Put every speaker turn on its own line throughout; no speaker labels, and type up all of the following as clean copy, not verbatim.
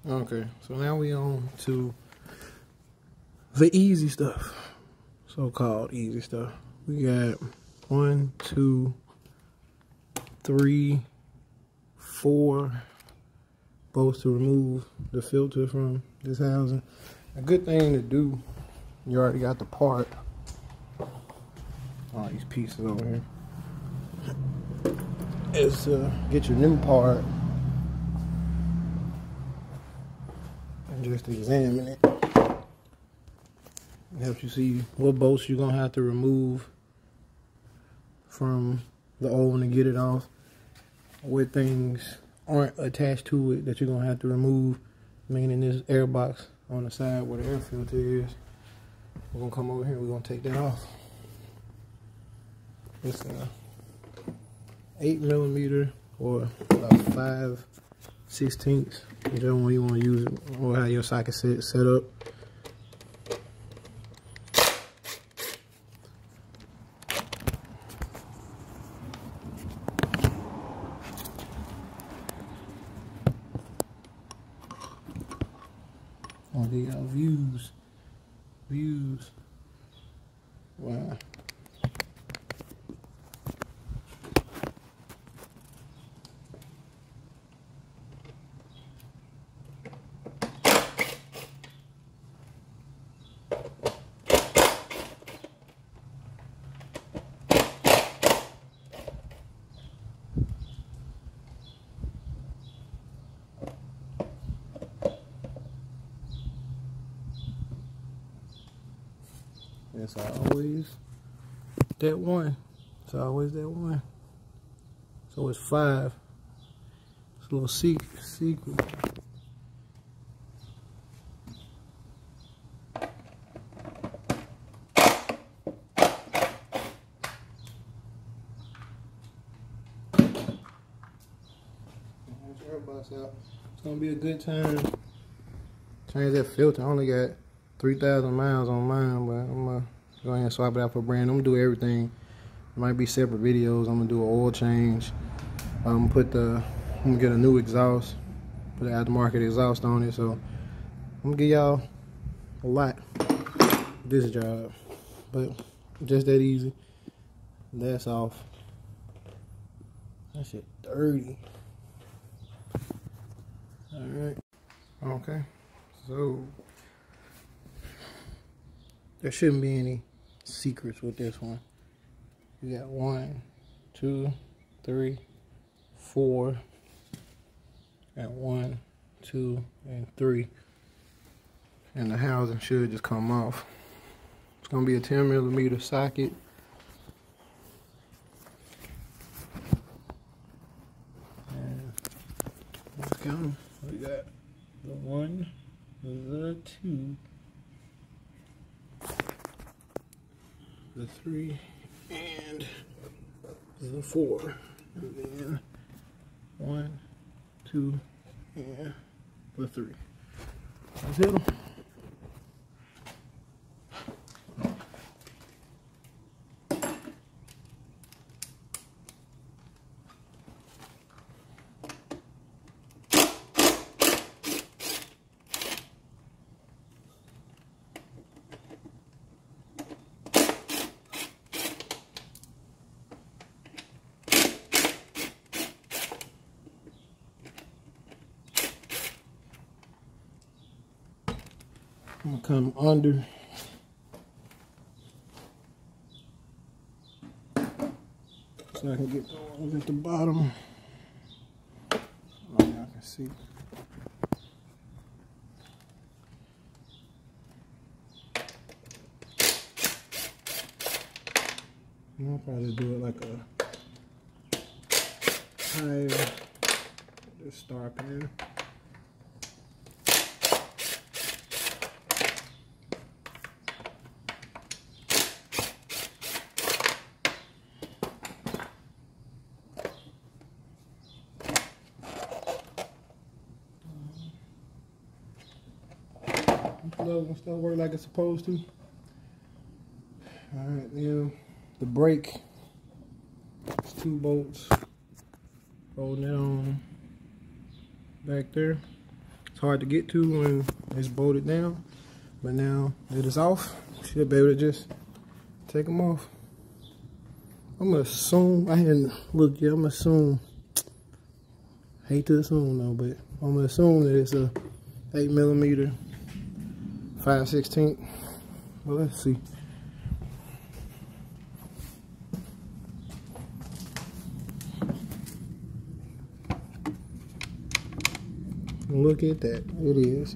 Okay, so now we on to the easy stuff, so-called easy stuff. We got 1, 2, 3, 4 bolts to remove the filter from this housing. A good thing to do, you already got the part, all these pieces over here, is to get your new part and just examine it. It helps you see what bolts you're gonna have to remove from the old one to get it off, what things aren't attached to it that you're gonna have to remove, meaning this air box on the side where the air filter is. We're gonna come over here and we're gonna take that off. It's a 8mm or about 5/16, whichever one you want to use it, or how your socket set up. Oh, they got views. Wow. It's always that one. It's always that one. So it's 5. It's a little secret. Out. It's gonna be a good time. Change that filter. I only got 3,000 miles on mine, but I'm gonna go ahead and swap it out for brand. I'm gonna do everything. It might be separate videos. I'm gonna do an oil change. I'm gonna get a new exhaust, put an aftermarket exhaust on it. So I'm gonna give y'all a lot this job, but just that easy. That's off. That shit dirty. All right. Okay. So there shouldn't be any secrets with this one. You got 1, 2, 3, 4, and 1, 2, and 3, and the housing should just come off. It's gonna be a 10mm socket. And let's count. We got the 1, the 2, the 3, and the 4, and then 1, 2, and the 3. Let's hit them. I'm gonna come under so I can get the ones at the bottom. Oh, y'all can see. I'll probably do it like a higher star pan. Plug and stuff work like it's supposed to. Alright, now the brake. It's 2 bolts holding it on back there. hard to get to when it's bolted down. But now that it's off, should be able to just take them off. I'm gonna assume, I hadn't looked yet, I'm gonna assume, hate to assume though, but I'm gonna assume that it's a 8mm 5/16. Well, let's see. Look at that, it is.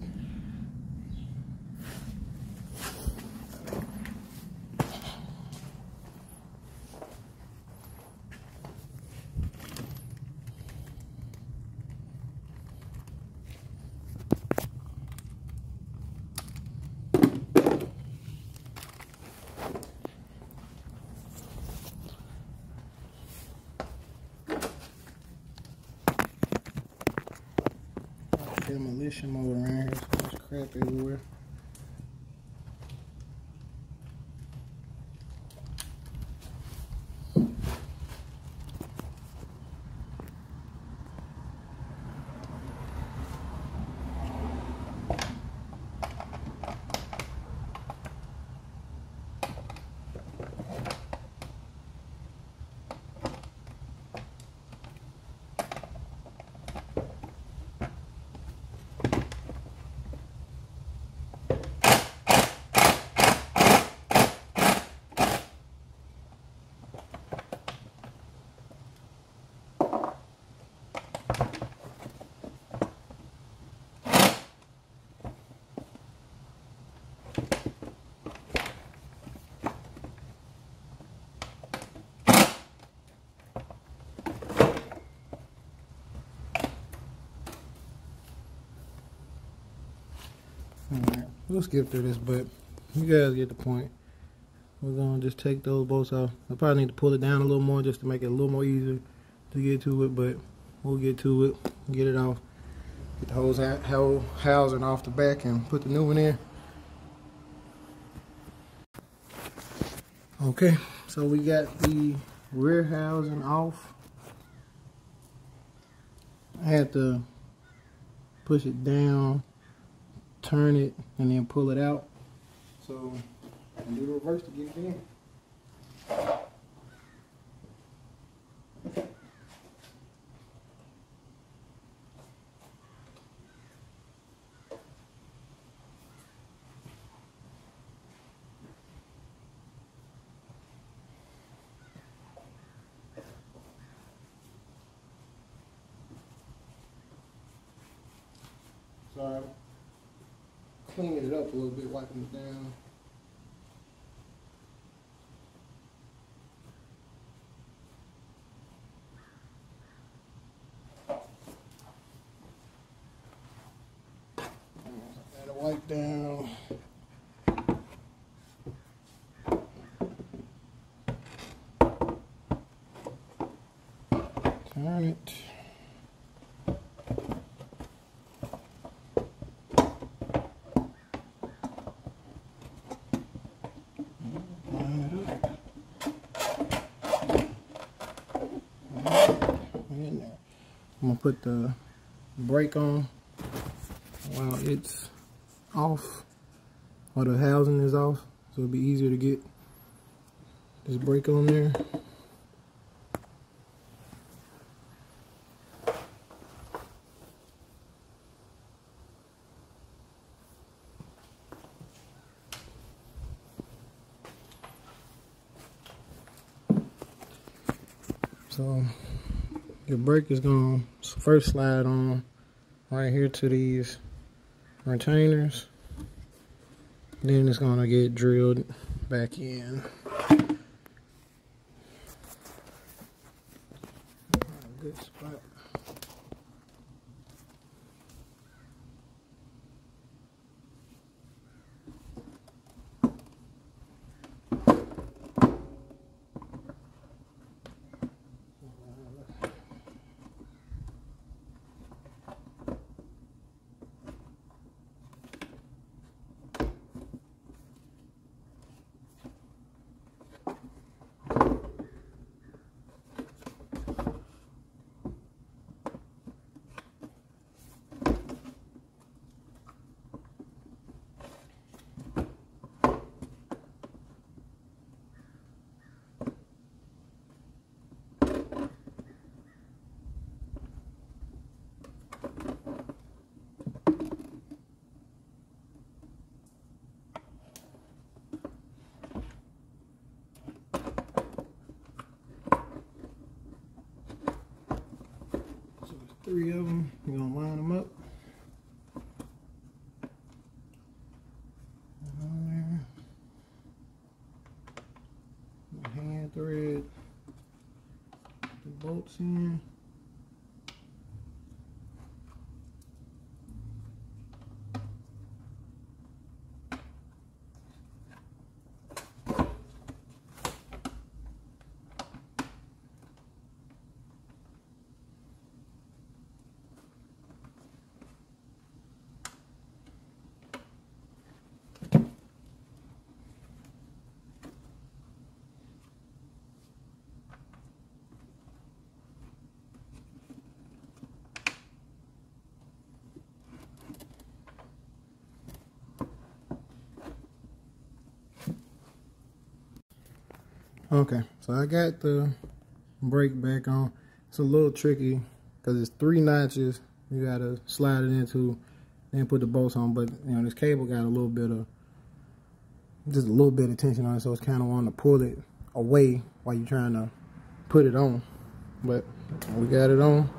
Demolition mode around here, so there's crap everywhere. Alright, we'll skip through this, but you guys get the point. We're gonna just take those bolts off. I probably need to pull it down a little more just to make it a little more easier to get to it, but we'll get to it, get it off, get the whole housing off the back and put the new one in. Okay, so we got the rear housing off. I had to push it down, turn it, and then pull it out. So and do the reverse to get it in. So I'm cleaning it up a little bit, wiping it down. Gotta wipe down. Turn it. I'm gonna put the brake on while it's off, or the housing is off, so it'll be easier to get this brake on there. So your brake is going to first slide on right here to these retainers. Then it's going to get drilled back in. Good spot. 3 of them. We're gonna line them up. Hand thread the bolts in. Okay, so I got the brake back on. It's a little tricky because it's 3 notches you gotta slide it into, then put the bolts on. But you know, this cable got a little bit of, just a little bit of tension on it, so it's kind of wanting to pull it away while you're trying to put it on. But we got it on.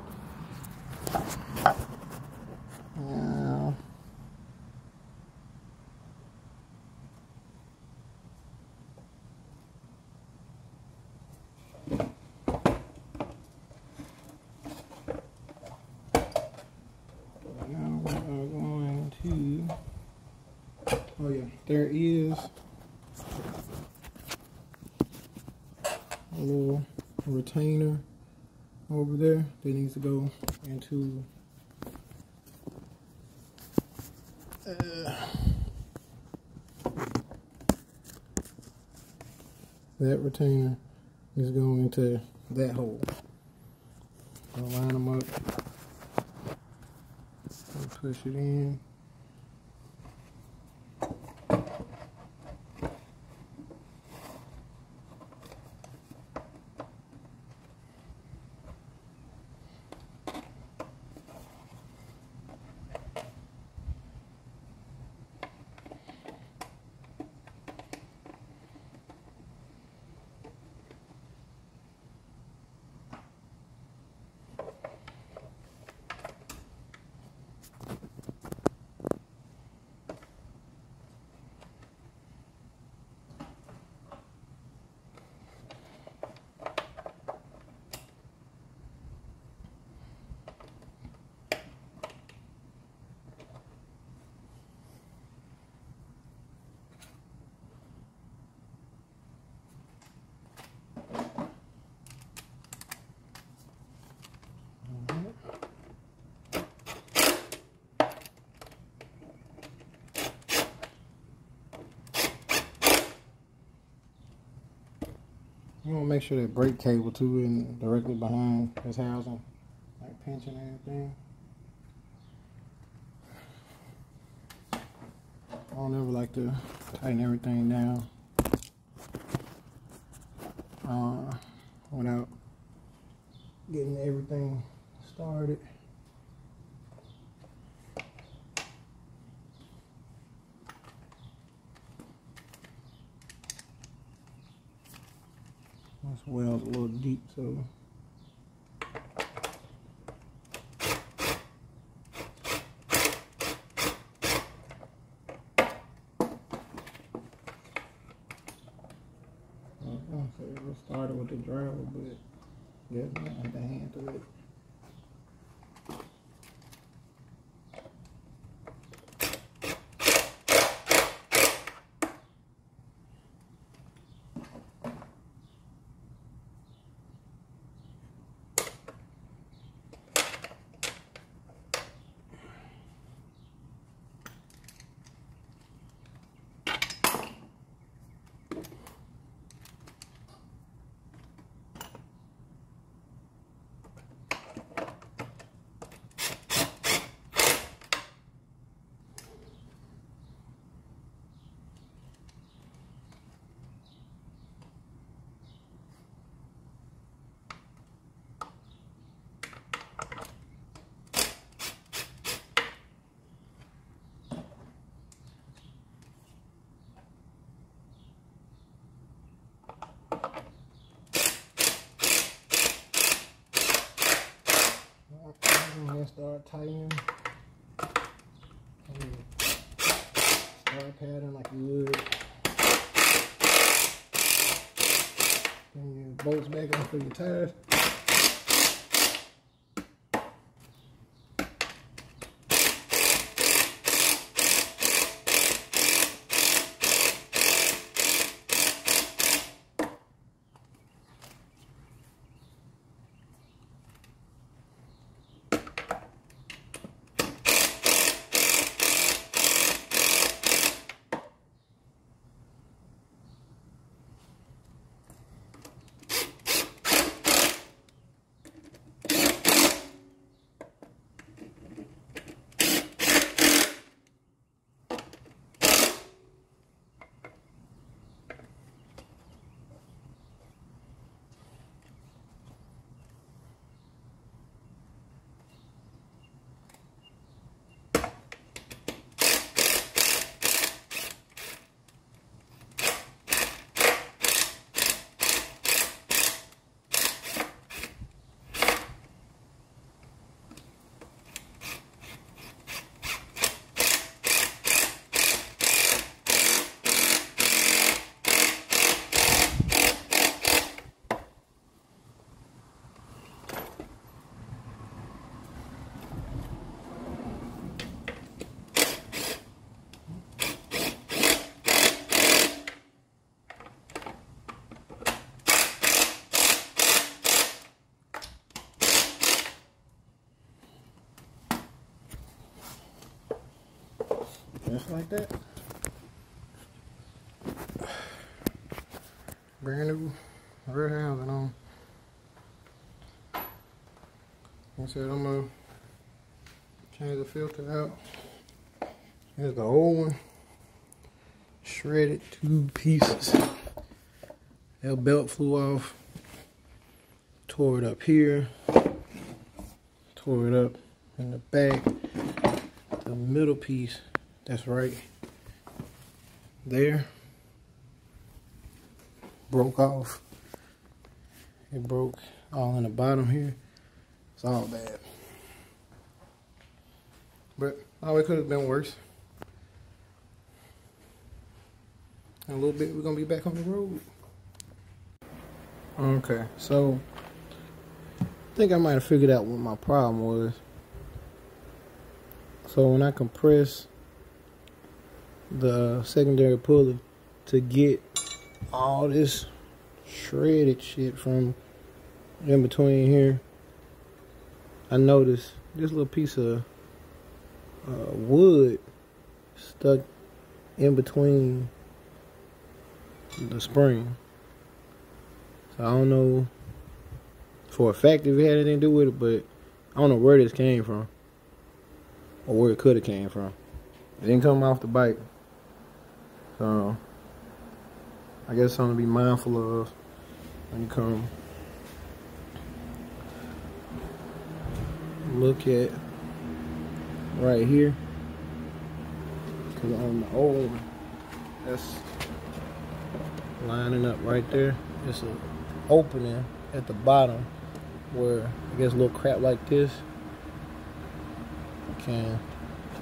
Oh yeah, there is a little retainer over there that needs to go into that retainer is going into that hole. I'll line them up and push it in. You want to make sure that brake cable too isn't directly behind this housing, like pinching everything. I don't ever like to tighten everything down without getting everything started. This well's a little deep, so we'll start it with the driver, but yeah, I have to hand through it. start tightening. Star pattern like you would. Bring your bolts back on for your tires. Just like that. Brand new red housing on. Like I said, I'm gonna change the filter out. Here's the old one. Shredded 2 pieces. That belt flew off. Tore it up here. Tore it up in the back. The middle piece. That's right there. Broke off. It broke all in the bottom here. It's all bad. But it could have been worse. In a little bit, we're gonna be back on the road. Okay, so I think I might have figured out what my problem was. So when I compress the secondary pulley to get all this shredded shit from in between here, I noticed this little piece of wood stuck in between the spring. So I don't know for a fact if it had anything to do with it, but I don't know where this came from or where it could have came from. It didn't come off the bike. So I guess something to be mindful of when you come look at right here. Because on the old one, that's lining up right there. It's an opening at the bottom where I guess a little crap like this can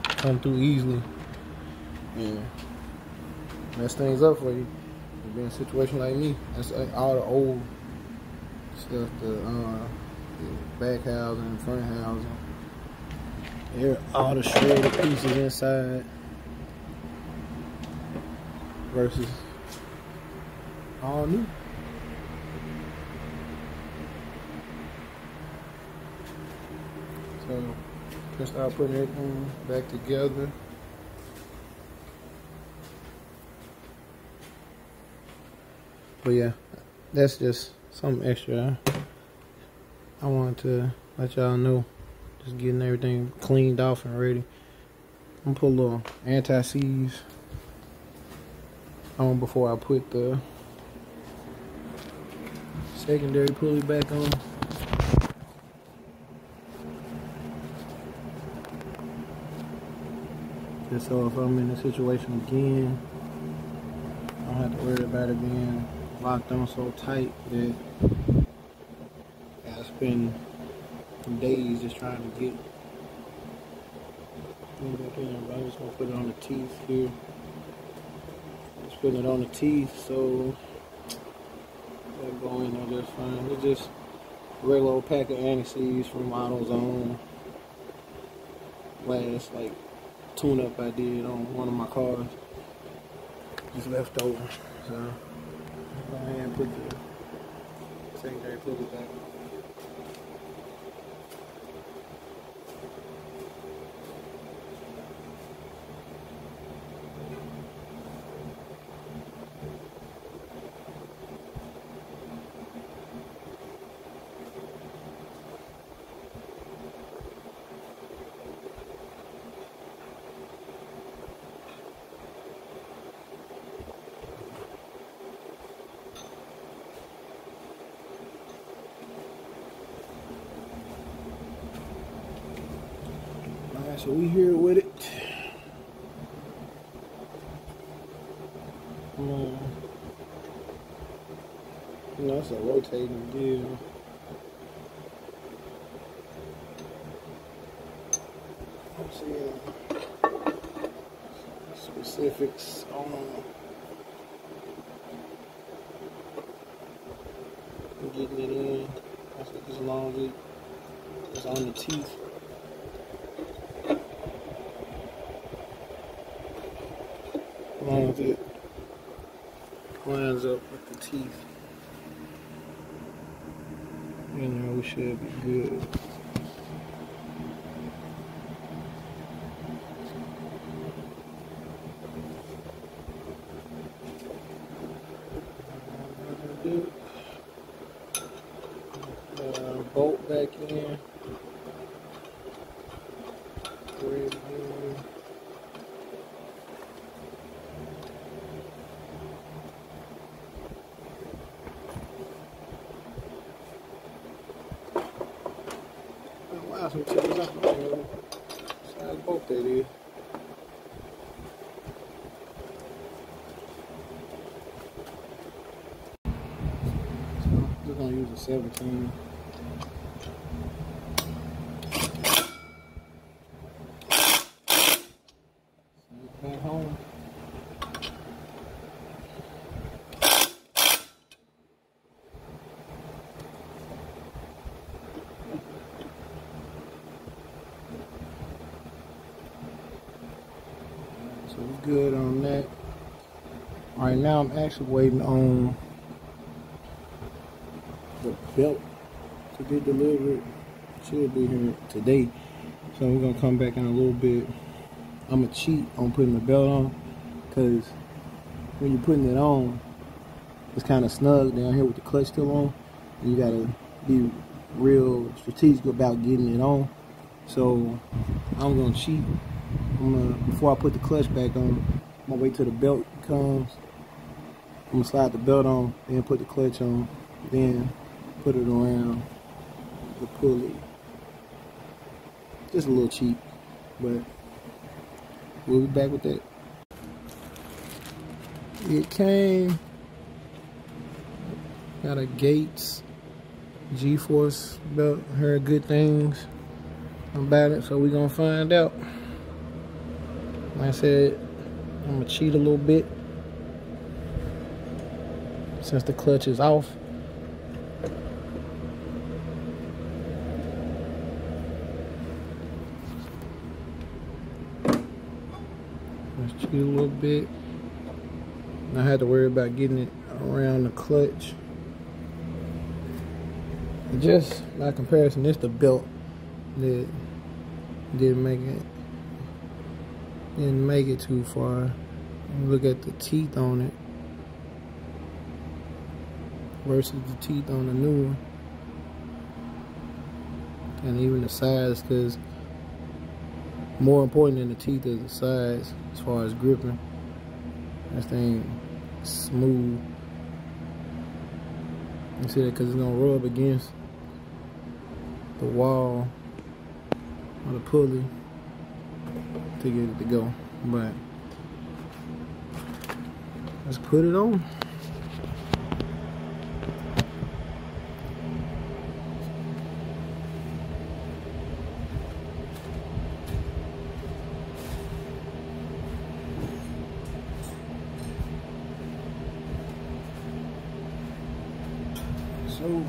come through easily and mess things up for you. Be in a situation like me. That's like all the old stuff, the back housing, front housing. Here, all the shredded pieces inside versus all new. So, just start putting everything back together. But yeah, that's just something extra I wanted to let y'all know. Just getting everything cleaned off and ready. I'm gonna put a little anti-seize on before I put the secondary pulley back on. Just so if I'm in a situation again, I don't have to worry about it being locked on so tight that I spend days just trying to get everything back in, but I'm just gonna put it on the teeth here. Just putting it on the teeth, so that'll go in there just fine. It's just a regular old pack of anti-seize from AutoZone. Last like tune-up I did on one of my cars, just left over. So go ahead and put the secondary filter back. Alright, so we here with it. You know, it's a rotating deal. I'm seeing specifics on getting it in. That's what as long as it's on the teeth. As long as it lines up with the teeth, you know, we should be good. Bolt back in. Thread in. Wow, some tips. I don't know what size bolt that is. So we're gonna use a 17. Back home. So we're good on that. Right now I'm actually waiting on the belt to get delivered. Should be here today. So we're gonna come back in a little bit. I'm gonna cheat on putting the belt on, because when you're putting it on, it's kind of snug down here with the clutch still on. And you gotta be real strategic about getting it on. So I'm gonna cheat. Before I put the clutch back on, I'm gonna wait till the belt comes. I'm gonna slide the belt on, then put the clutch on, then put it around the pulley. Just a little cheap, but we'll be back with that. It came, got a Gates G-Force belt. Heard good things about it, so we're gonna find out. Like I said, I'm gonna cheat a little bit since the clutch is off. Let's cheat a little bit. I had to worry about getting it around the clutch. Just by comparison, it's the belt that didn't make it too far. Look at the teeth on it versus the teeth on the new one, and even the size, because more important than the teeth is the size as far as gripping. This thing smooth. You see that, because it's gonna rub against the wall or the pulley to get it to go. But let's put it on. So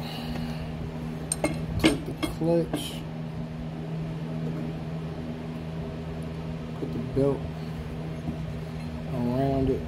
take the clutch, put the belt around it.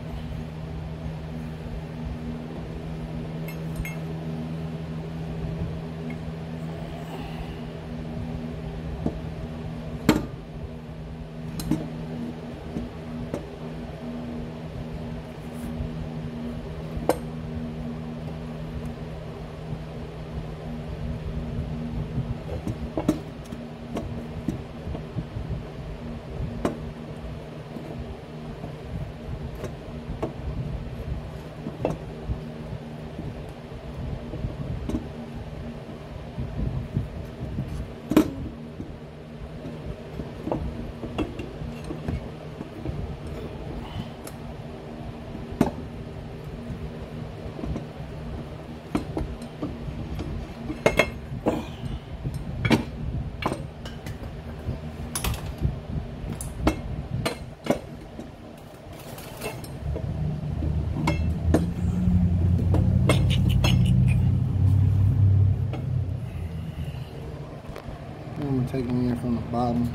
I'm gonna take them in from the bottom.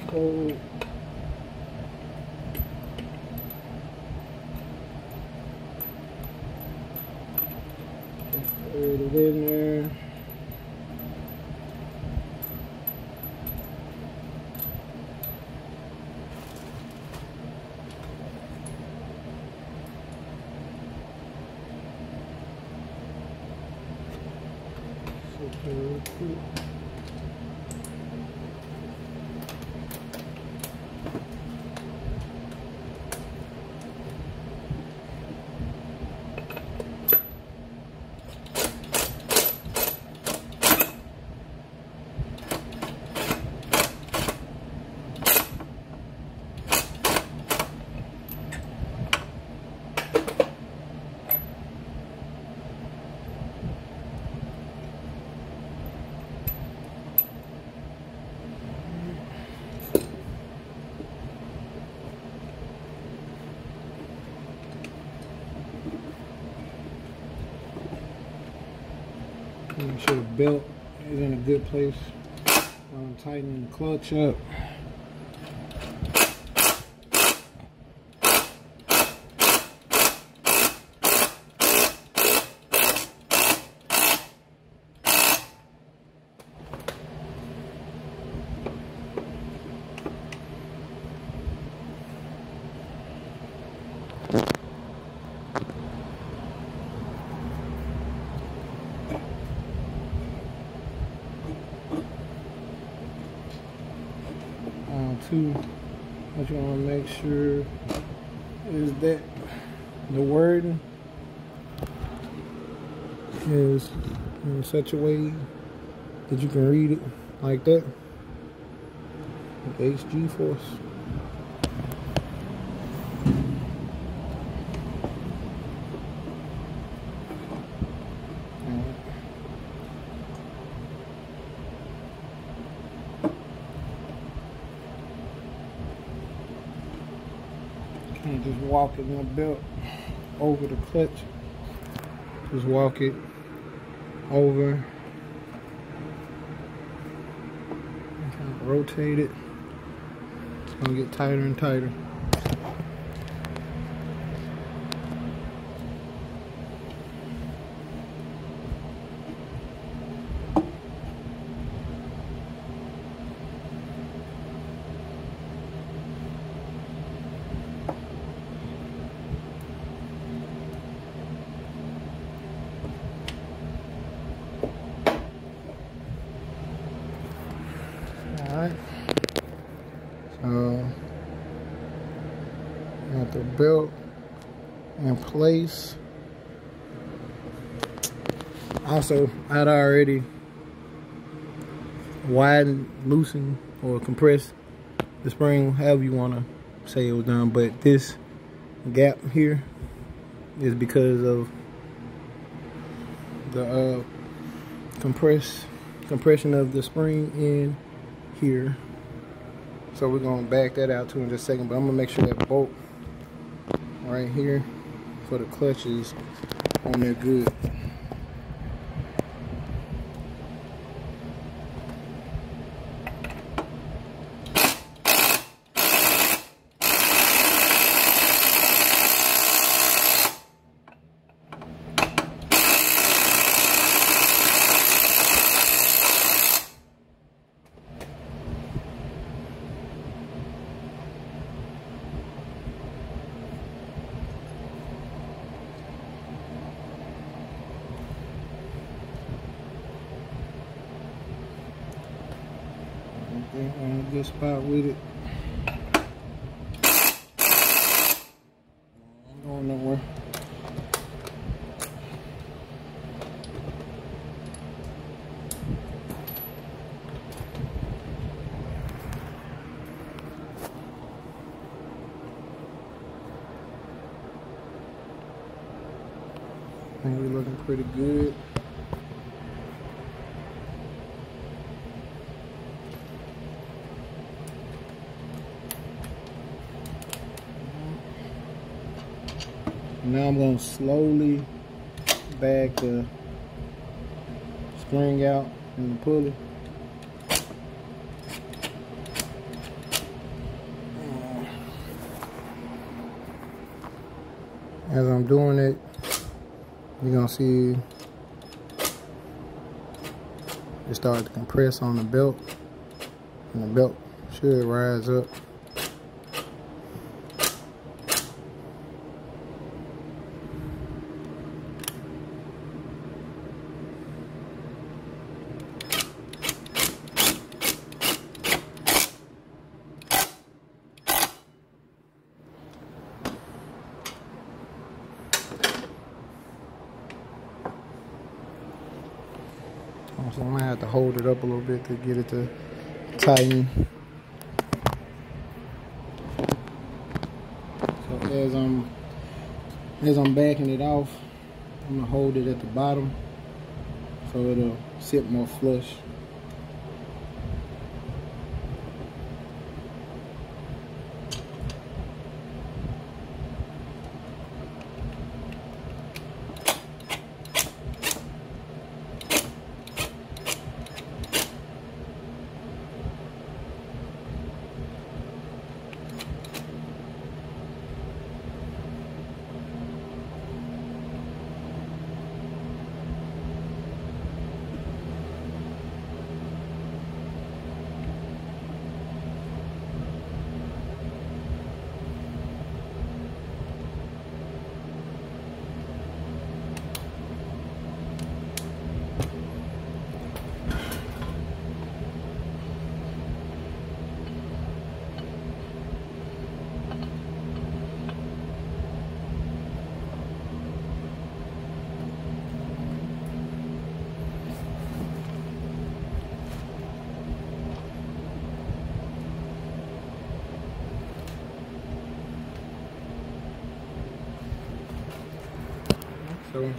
Cold. Put it in there. Make sure the belt is in a good place while I'm tightening the clutch up. Two, what you want to make sure is that the wording is in such a way that you can read it like that. HG Force. Can't just walk it my belt over the clutch. Just walk it over and kind of rotate it. It's gonna get tighter and tighter. Alright, so got the belt in place. Also, I'd already widened, loosened, or compressed the spring, however you want to say it was done. But this gap here is because of the compression of the spring in here. So we're gonna back that out too in just a second, but I'm gonna make sure that bolt right here for the clutch is on there good. On a good spot with it. Ain't going nowhere. I think we're looking pretty good. Now I'm going to slowly back the spring out and the pulley. As I'm doing it, you're going to see it start to compress on the belt, and the belt should rise up. So I'm gonna have to hold it up a little bit to get it to tighten. So as I'm backing it off, I'm gonna hold it at the bottom so it'll sit more flush. So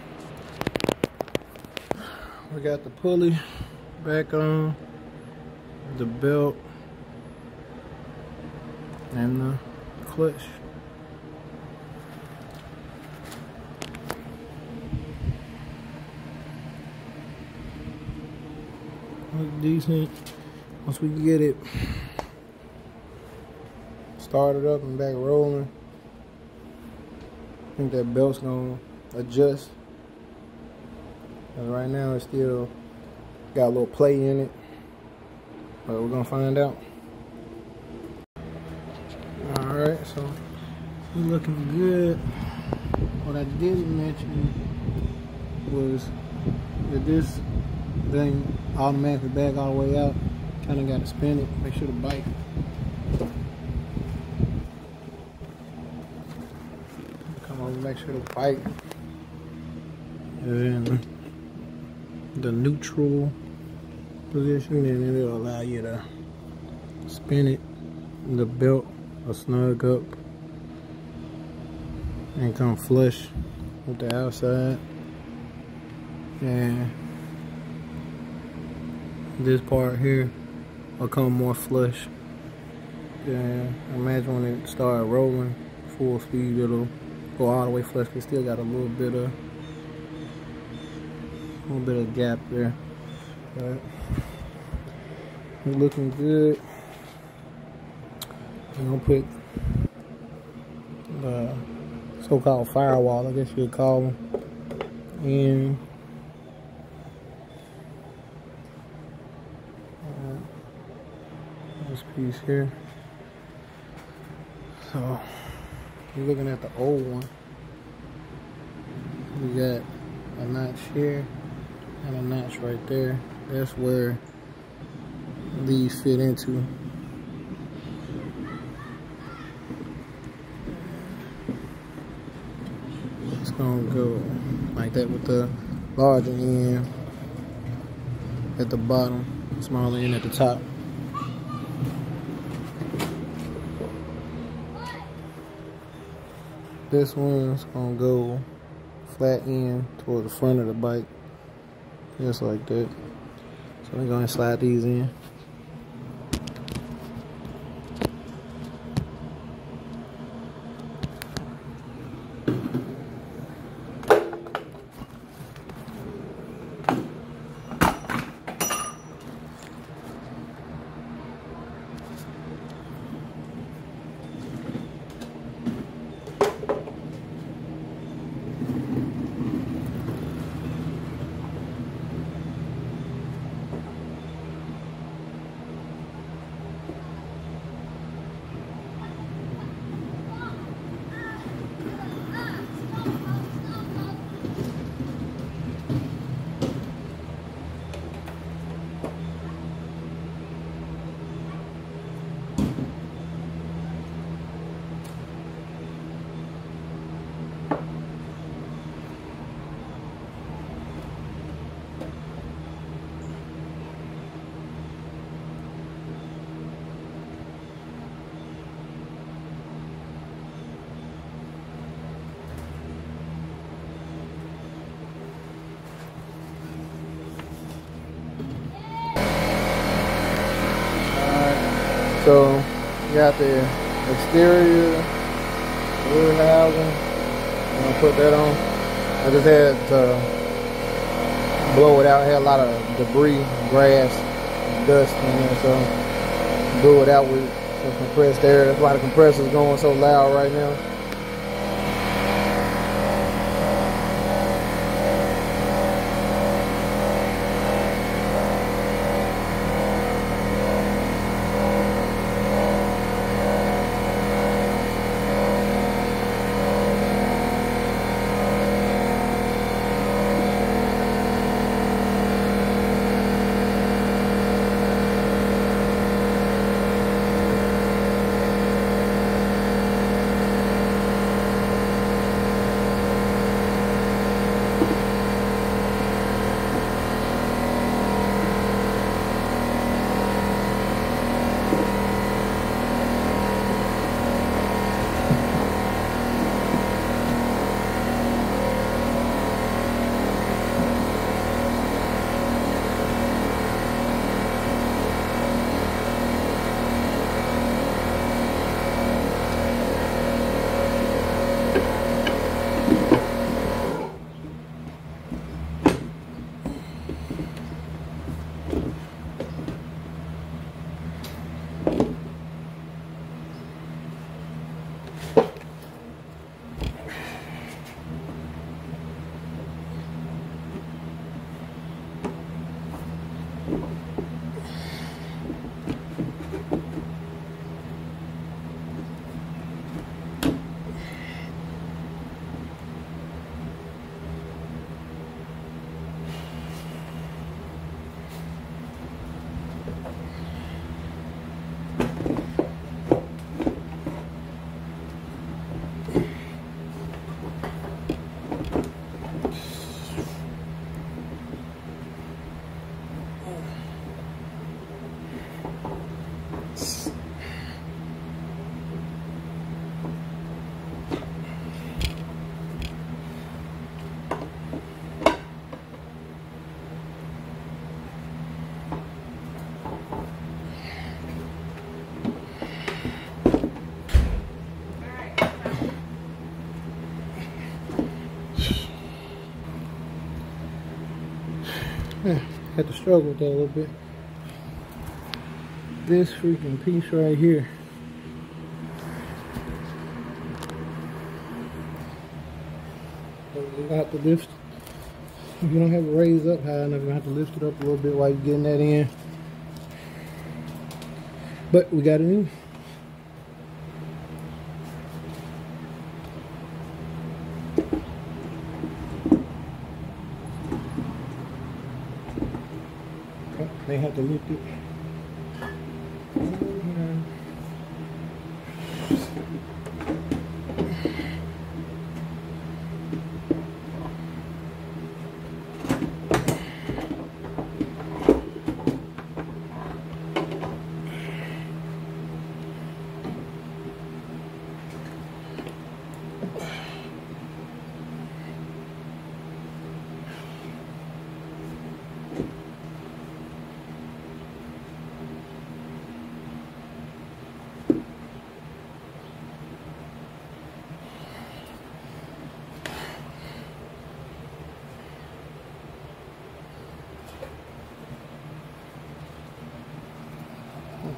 we got the pulley back on, the belt, and the clutch. Look decent. Once we get it started up and back rolling, I think that belt's gonna adjust. And right now it's still got a little play in it, but we're gonna find out. Alright, so we're looking good. What I didn't mention was that this thing automatically back all the way out. Kinda gotta spin it, make sure the bike come over, make sure the bike is in the neutral position, and it'll allow you to spin it. The belt will snug up and come flush with the outside, and this part here will come more flush. And imagine when it starts rolling full speed, it'll go all the way flush. It still got a little bit of gap there, but it's looking good. I'm gonna put the so-called firewall, I guess you'd call them, in. This piece here. So you're looking at the old one. We got a notch here and a notch right there. That's where these fit into. It's gonna go like that with the larger end at the bottom, smaller end at the top. This one's gonna go flat end toward the front of the bike, just like that. So we're gonna slide these in. So you got the exterior wood housing. I'm gonna put that on. I just had to blow it out. I had a lot of debris, grass, dust in there, so blew it out with some compressed air. That's why the compressor's going so loud right now. Had to struggle with that a little bit. This freaking piece right here. You're gonna have to lift. If you don't have it raised up high enough, you're gonna have to lift it up a little bit while you're getting that in. But we got it in. Okay, they have to lift it.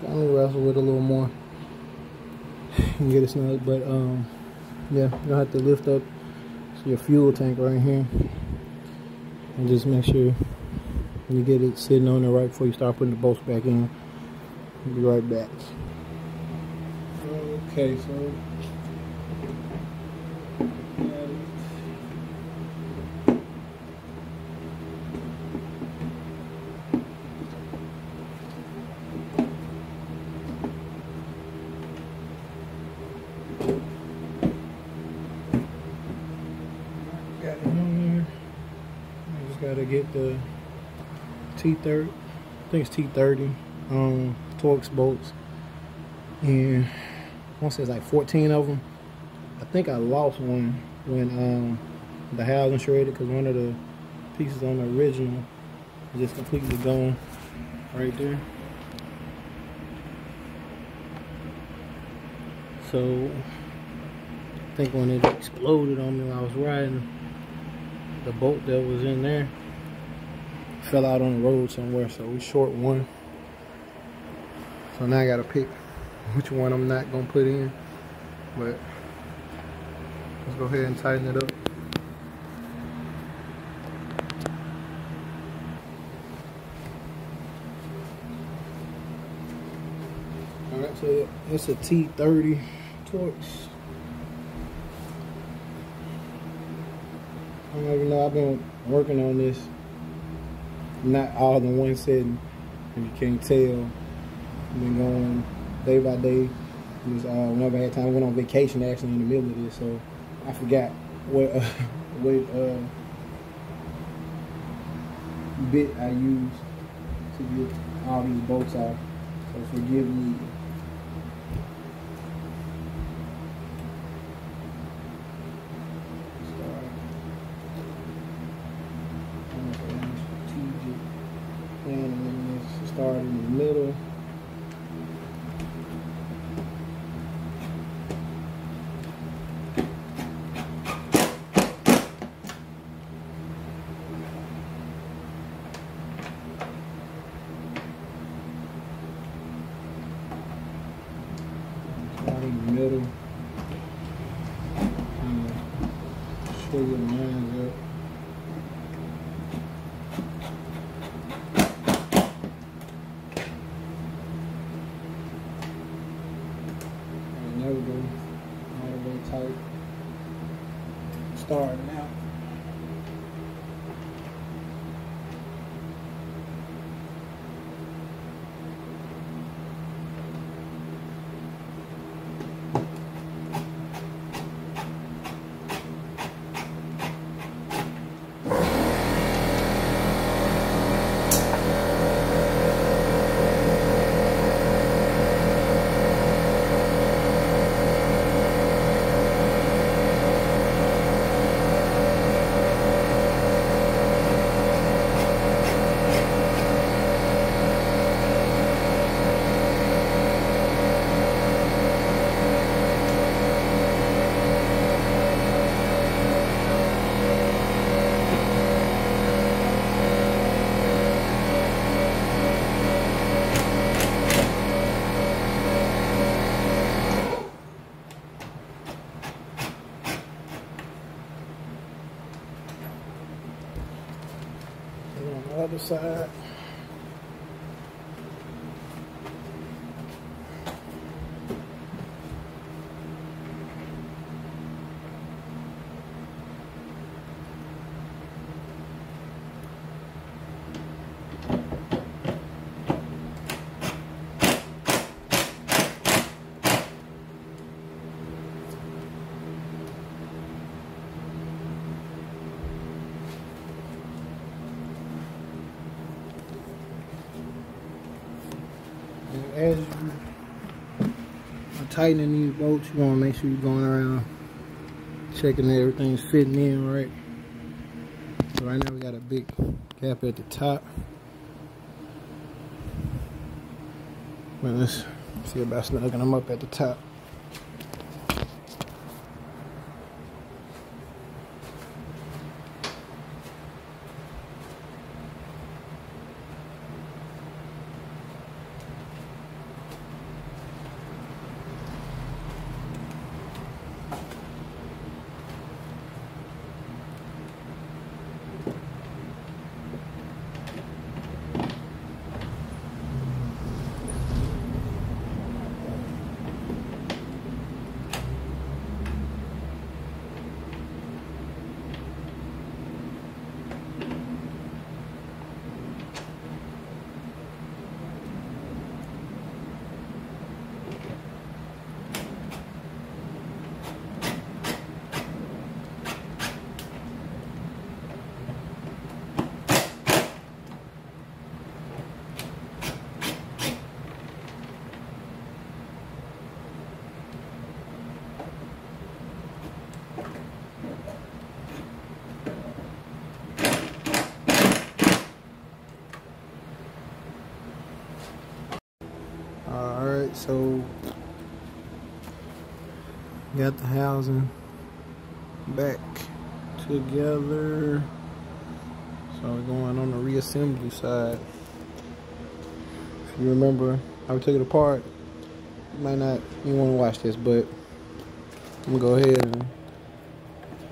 I'm gonna wrestle with it a little more and get it snug, but yeah, you'll have to lift up your fuel tank right here and just make sure you get it sitting on there right before you start putting the bolts back in. I'll be right back. Okay, so gotta get the T30, I think it's T30 Torx bolts, and I want to say it's like 14 of them. I think I lost one when the housing shredded, because one of the pieces on the original is just completely gone right there. So I think when it exploded on me while I was riding, the bolt that was in there fell out on the road somewhere, so we short one. So now I gotta pick which one I'm not gonna put in, but let's go ahead and tighten it up. Alright, so it's a T30 Torx. I don't even know, I've been working on this, not all in one setting, if you can't tell. I've been going day by day. Just, whenever I had time, I went on vacation actually in the middle of this, so I forgot what bit I used to get all these bolts off, so forgive me. Start in the middle. Start in the middle. Show your lines up. There we go, all the way tight. Starting out. other side. As you are tightening these bolts, you want to make sure you're going around checking that everything's fitting in right. So right now we got a big gap at the top. Well, let's see about snugging them up at the top. Alright, so got the housing back together. So we're going on the reassembly side. If you remember how we took it apart, you might not even want to watch this, but I'm gonna go ahead and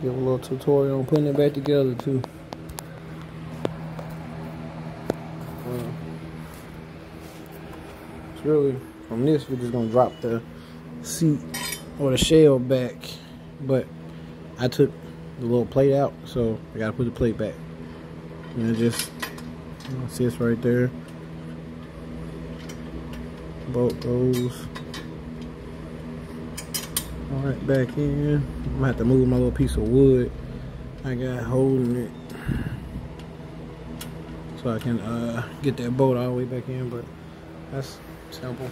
give a little tutorial on putting it back together too. It's really, from this, we're just gonna drop the seat or the shell back, but I took the little plate out, so I gotta put the plate back. And it just sits right there. Bolt goes right back in. I'm gonna have to move my little piece of wood I got holding it so I can get that bolt all the way back in, but that's simple.